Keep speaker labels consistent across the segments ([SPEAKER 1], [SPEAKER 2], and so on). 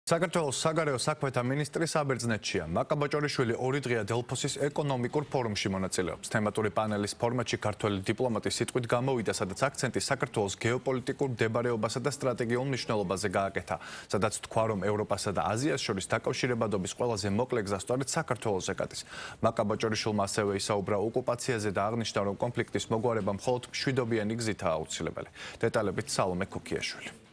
[SPEAKER 1] საქართველოს საგარეო საქმეთა მინისტრი საბერძნეთშია. მაკა ბოჭორიშვილი 2 დღეა დელფოსის ეკონომიკურ ფორუმში მონაწილეობს. თემატური პანელის ფორმატში ქართველი დიპლომატის სიტყვით გამოვიდა, სადაც აქცენტი საქართველოს გეოპოლიტიკურ მდებარეობასა და სტრატეგიულ მნიშვნელობაზე გააკეთა, სადაც თქვა, რომ ევროპასა და აზიას შორის დაკავშირებადობის ყველაზე მოკლე გზა სწორედ საქართველოზე გადის. მაკა ბოჭორიშვილმა ასევე ისაუბრა ოკუპაციაზე და აღნიშნა, რომ კონფლიქტის მოგვარება მხოლოდ მშვიდობიანი გზითაა აუცილებელი. დეტალებით სალომე ქუქიაშვილი.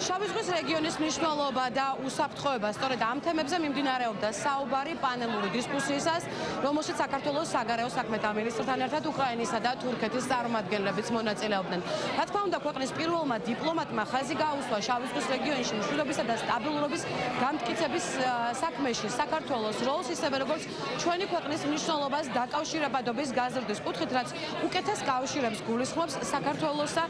[SPEAKER 2] შავი ზღვის რეგიონის მნიშვნელობა და უსაფრთხოება სწორედ ამ თემებზე მიმდინარეობდა საუბარი პანელური დისკუსიისას, რომელშიც საქართველოს საგარეო საქმეთა მინისტრთან ერთად უკრაინისა და თურქეთის წარმომადგენლებიც მონაწილეობდნენ. რა თქმა უნდა, ქვეყნის პირველმა დიპლომატმა ხაზი გაუსვა შავი ზღვის რეგიონში მშვიდობისა და სტაბილურობის გამტკიცების საქმეში საქართველოს როლს, ისევე როგორც ჩვენი ქვეყნის მნიშვნელობას დაკავშირებადობის გაზრდის კუთხით, რაც უკეთეს კავშირებს გულისხმობს საქართველოსა,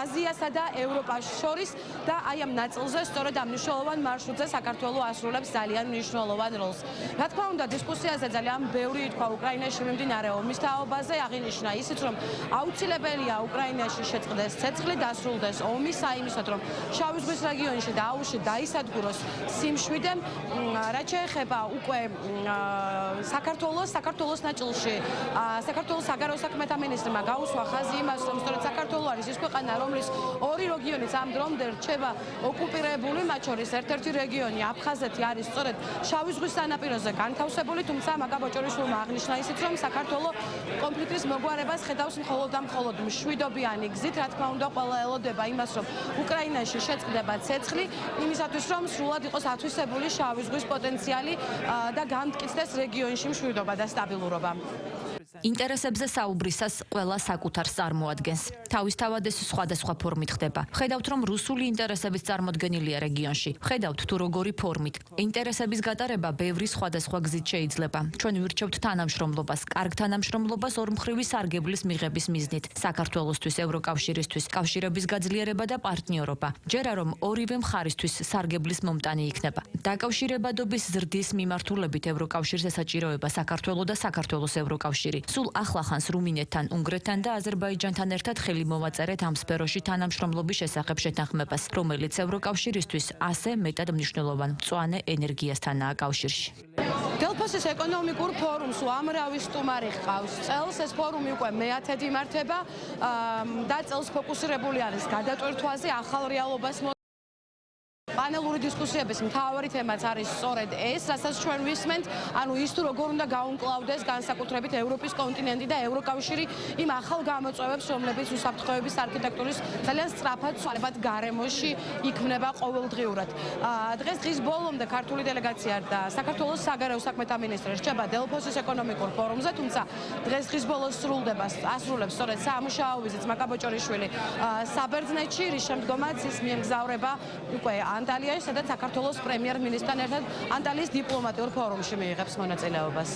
[SPEAKER 2] აზიასა და ევროპას შორის. და აი ამ ნაწილზე სწორედ ამ მნიშვნელოვან მარშრუტზე საქართველო ასრულებს ძალიან მნიშვნელოვან როლს. რა თქმა უნდა, დისკუსიაზე ძალიან ბევრი ითქვა უკრაინაში მიმდინარე ომის თაობაზე, აღინიშნა ისიც, რომ აუცილებელია უკრაინაში შეწყდეს ცეცხლი, დასრულდეს ომი საიმისოდ, რომ შავი ზღვის რეგიონში და აუზში დაისადგუროს სიმშვიდე. რაც შეეხება უკვე საქართველოს ნაწილში, საქართველოს საგარეო საქმეთა მინისტრმა გაუსვა ხაზი იმას, რომ სწორედ საქართველო არის ის ქვეყანა, რომლის ორი რეგიონიც ამ დრომდე რჩება ოკუპირებული, მათ შორის ერთ-ერთი რეგიონი აფხაზეთი არის სწორედ შავი ზღვის სანაპიროზე განთავსებული, თუმცა მაკა ბოჭორიშვილმა აღნიშნა ისიც, რომ საქართველო კონფლიქტის მოგვარებას ხედავს მხოლოდ და მხოლოდ მშვიდობიანი გზით. რა თქმა უნდა, ყველა ელოდება იმას, რომ უკრაინაში შეწყდება ცეცხლი, იმისათვის, რომ სრულად იყოს ათვისებული შავი ზღვის პოტენციალი და გამტკიცდეს რეგიონში მშვიდობა და სტაბილურობა.
[SPEAKER 3] ინტერესებზე საუბრისას ყველა საკუთარს წარმოადგენს. თავისთავად ეს სხვადასხვა ფორმით ხდება. ხედავთ, რომ რუსული ინტერესების წარმოდგენილია რეგიონში. ხედავთ თუ როგორი ფორმით. ინტერესების გატარება ბევრი სხვადასხვა გზით შეიძლება. ჩვენ ვირჩევთ თანამშრომლობას, კარგ თანამშრომლობას ორმხრივი სარგებლის მიღების მიზნით. საქართველოსთვის, ევროკავშირისთვის, კავშირების გაძლიერება და პარტნიორობა. ჯერა რომ ორივე მხარისთვის სარგებლის მომტანი იქნება. დაკავშირებადობის ზრდის მიმართულებით ევროკავშირს ესაჭიროება საქართველო და საქართველოს ევროკავშირი. სულ ახლახანს რუმინეთთან, უნგრეთთან და აზერბაიჯანთან ერთად ხელი მოვაწერეთ ამ სფეროში თანამშრომლობის შესახებ შეთანხმებას, რომელიც ევროკავშირისთვის ასე მეტად მნიშვნელოვან მწვანე ენერგიასთანაა კავშირში.
[SPEAKER 2] დელფოსის ეკონომიკურ ფორუმს უამრავი სტუმარი ჰყავს. წელს ეს ფორუმი უკვე მე-10 იმართება და წელს ფოკუსირებული არის გადატვირთვაზე, ახალ რეალობას. პანელური დისკუსიების მთავარი თემაც არის სწორედ ეს, რასაც ჩვენ ვისმენთ, ანუ ის თუ როგორ უნდა გაუმკლავდეს განსაკუთრებით ევროპის კონტინენტი და ევროკავშირი იმ ახალ გამოწვევებს, რომლებიც უსაფრთხოების არქიტექტურის ძალიან სწრაფად ცვალებად გარემოში იქმნება ყოველდღიურად. დღის ბოლომდე ქართული დელეგაცია და საქართველოს საგარეო საქმეთა მინისტრი რჩება დელფოსის ეკონომიკურ ფორუმზე, თუმცა დღის ბოლოს ასრულებს სწორედ სამუშაო ვიზიტს მაკა ბოჭორიშვილი საბერძნეთში, რის შემდგომაც ის მიემგზავრება უკვე ანტალიაში, სადაც საქართველოს პრემიერ-მინისტრთან ერთად ანტალიის დიპლომატიურ ფორუმში მიიღებს მონაწილეობას.